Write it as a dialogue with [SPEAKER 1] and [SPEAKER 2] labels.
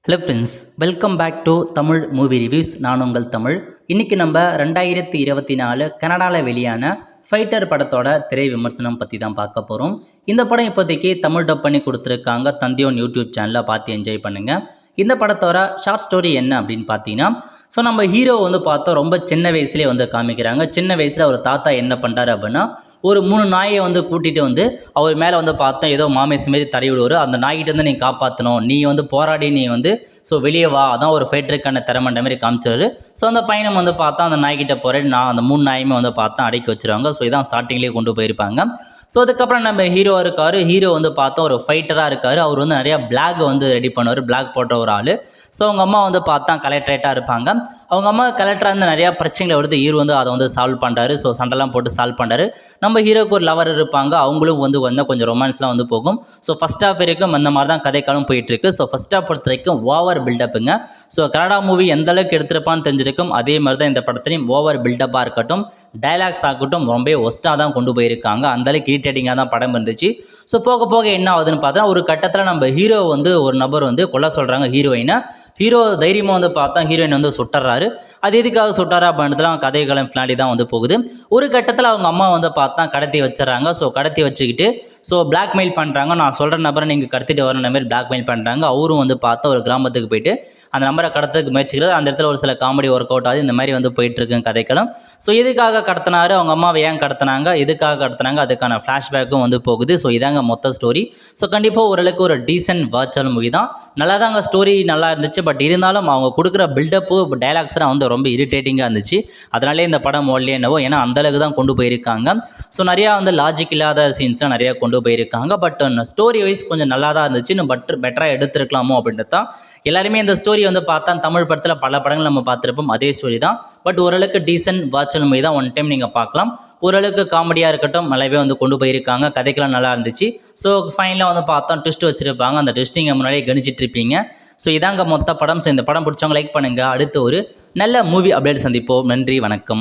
[SPEAKER 1] Hello friends, welcome back to Tamil movie reviews. நான் உங்கள் தமிழ். இன்றைக்கி நம்ம 2024 கனடாவில் வெளியான ஃபைட்டர் படத்தோட திரை விமர்சனம் பற்றி தான் பார்க்க போகிறோம். இந்த படம் இப்போதைக்கு தமிழ் டப் பண்ணி கொடுத்துருக்காங்க. தந்தியோன் யூடியூப் சேனலில் பார்த்து என்ஜாய் பண்ணுங்கள். இந்த படத்தோட ஷார்ட் ஸ்டோரி என்ன அப்படின்னு பார்த்தீங்கன்னா, நம்ம ஹீரோ பார்த்தோம் ரொம்ப சின்ன வயசுலேயே காமிக்கிறாங்க. சின்ன வயசில் ஒரு தாத்தா என்ன பண்ணுறாரு அப்படின்னா, ஒரு 3 நாயை கூட்டிகிட்டு அவர் மேலே பார்த்தா ஏதோ மாமேஸ் மாரி தடவி விடுவார். அந்த நாய்கிட்ட நீ காப்பாற்றணும், நீ போராடி நீ வெளியே வா, அதான் ஒரு ஃபைட்டருக்கான திறமன்ற மாதிரி காமிச்சாரு. அந்த பையனை பார்த்தா அந்த நாய்கிட்ட போகிறேன் நான் அந்த 3 நாயுமே பார்த்தா அடக்கி வச்சுருவாங்க. இதான் ஸ்டார்டிங்லேயே கொண்டு போயிருப்பாங்க. அதுக்கப்புறம் நம்ம ஹீரோ இருக்கார். ஹீரோ பார்த்தோம் ஒரு ஃபைட்டராக இருக்கார். அவர் நிறையா பிளாக் ரெடி பண்ணுவார். பிளாக் போட்ட ஒரு ஆள். அவங்க அம்மா பார்த்தா கலெக்டரேட்டாக இருப்பாங்க. அவங்க அம்மா கலெக்டராக நிறையா பிரச்சனைகளை வருது. ஹீரோ அதை சால்வ் பண்ணுறாரு. சண்டைலாம் போட்டு சால்வ் பண்ணுறாரு. நம்ம ஹீரோக்கு ஒரு லவர் இருப்பாங்க. அவங்களும் கொஞ்சம் ரொமான்ஸ்லாம் போகும். ஃபஸ்ட் ஹாஃப் வரைக்கும் அந்த மாதிரி தான் கதைக்காலம் போயிட்டுருக்கு. ஃபஸ்ட் ஹாஃப் பொறுத்த வரைக்கும் ஓவர் பில்டப்புங்க. கனடா மூவி எந்த அளவுக்கு எடுத்திருப்பான்னு தெரிஞ்சிருக்கும். அதே மாதிரி தான் இந்த படத்துலையும் ஓவர் பில்டப்பாக இருக்கட்டும், டைலாக்ஸ் ஆகட்டும் ரொம்ப ஒஸ்ட்டாக தான் கொண்டு போயிருக்காங்க. அந்தளவுக்கு இரிட்டேட்டிங்காக தான் படம் இருந்துச்சு. போக போக என்ன ஆகுதுன்னு பார்த்தா, ஒரு கட்டத்தில் நம்ம ஹீரோ ஒரு நபர் கொல்ல சொல்கிறாங்க ஹீரோயினை. ஹீரோ தைரியமாக பார்த்தா ஹீரோயின் சுட்டுறாரு. அது எதுக்காக சுட்டாரா அப்படின்றதுலாம் கதைகளும் பின்னாடி தான் போகுது. ஒரு கட்டத்தில் அவங்க அம்மா பார்த்தா கடத்தி வச்சுறாங்க. கடத்தி வச்சுக்கிட்டு பிளாக்மெயில் பண்ணுறாங்க. நான் சொல்கிற நபரை நீங்கள் கடத்திட்டு வரணும் மாதிரி பிளாக்மெயில் பண்ணுறாங்க. அவரும் பார்த்தா ஒரு கிராமத்துக்கு போயிட்டு அந்த நம்பரை கடத்துறதுக்கு முயற்சிக்கிறார். அந்த இடத்துல ஒரு சில காமெடி ஒர்க் அவுட் ஆகுது. இந்த மாதிரி போயிட்டுருக்கு கதைக்களம். எதுக்காக கடத்தினாரு, அவங்க அம்மாவை ஏன் கடத்தினாங்க, எதுக்காக கடத்தினாங்க, அதுக்கான ஃப்ளாஷ்பேக்கும் போகுது. இதாங்க மொத்த ஸ்டோரி. கண்டிப்பாக ஓரளவுக்கு ஒரு டீசென்ட் வாட்சல் மூவி தான். நல்லா தாங்க ஸ்டோரி நல்லா இருந்துச்சு. பட் இருந்தாலும் அவங்க கொடுக்குற பில்டப்பு டைலாக்ஸ்லாம் ரொம்ப இரிட்டேட்டிங்காக இருந்துச்சு. அதனாலே இந்த படம் ஓடலையே என்னவோ, ஏன்னா அந்தளவுக்கு தான் கொண்டு போயிருக்காங்க. நிறையா லாஜிக் இல்லாத சீன்ஸ்லாம் நிறையா கொண்டு போயிருக்காங்க. பட் ஸ்டோரி வைஸ் கொஞ்சம் நல்லா தான் இருந்துச்சு. இன்னும் பெட்டராக எடுத்துருக்கலாமோ அப்படின்றது தான். எல்லாருமே இந்த ஸ்டோரி பார்த்தா தமிழ் படத்தில் பல படங்கள் நம்ம பார்த்துருப்போம். அதே ஸ்டோரி தான். பட் ஓரளவுக்கு டீசென்ட் வாட்சல் மூவி தான். ஒன் டைம் நீங்கள் பார்க்கலாம். ஓரளவுக்கு காமெடியாக இருக்கட்டும் நல்லாவே கொண்டு போயிருக்காங்க. கதைக்கெல்லாம் நல்லா இருந்துச்சு. ஃபைனலாக பார்த்தா ட்விஸ்ட் வச்சுருப்பாங்க. அந்த ட்விஸ்ட் நீங்கள் முன்னாடியே கணிச்சிட்டு இருப்பீங்க. இதாங்க மொத்த படம். இந்த படம் பிடிச்சவங்க லைக் பண்ணுங்கள். அடுத்து ஒரு நல்ல மூவி அப்டேட் சந்திப்போம். நன்றி, வணக்கம்.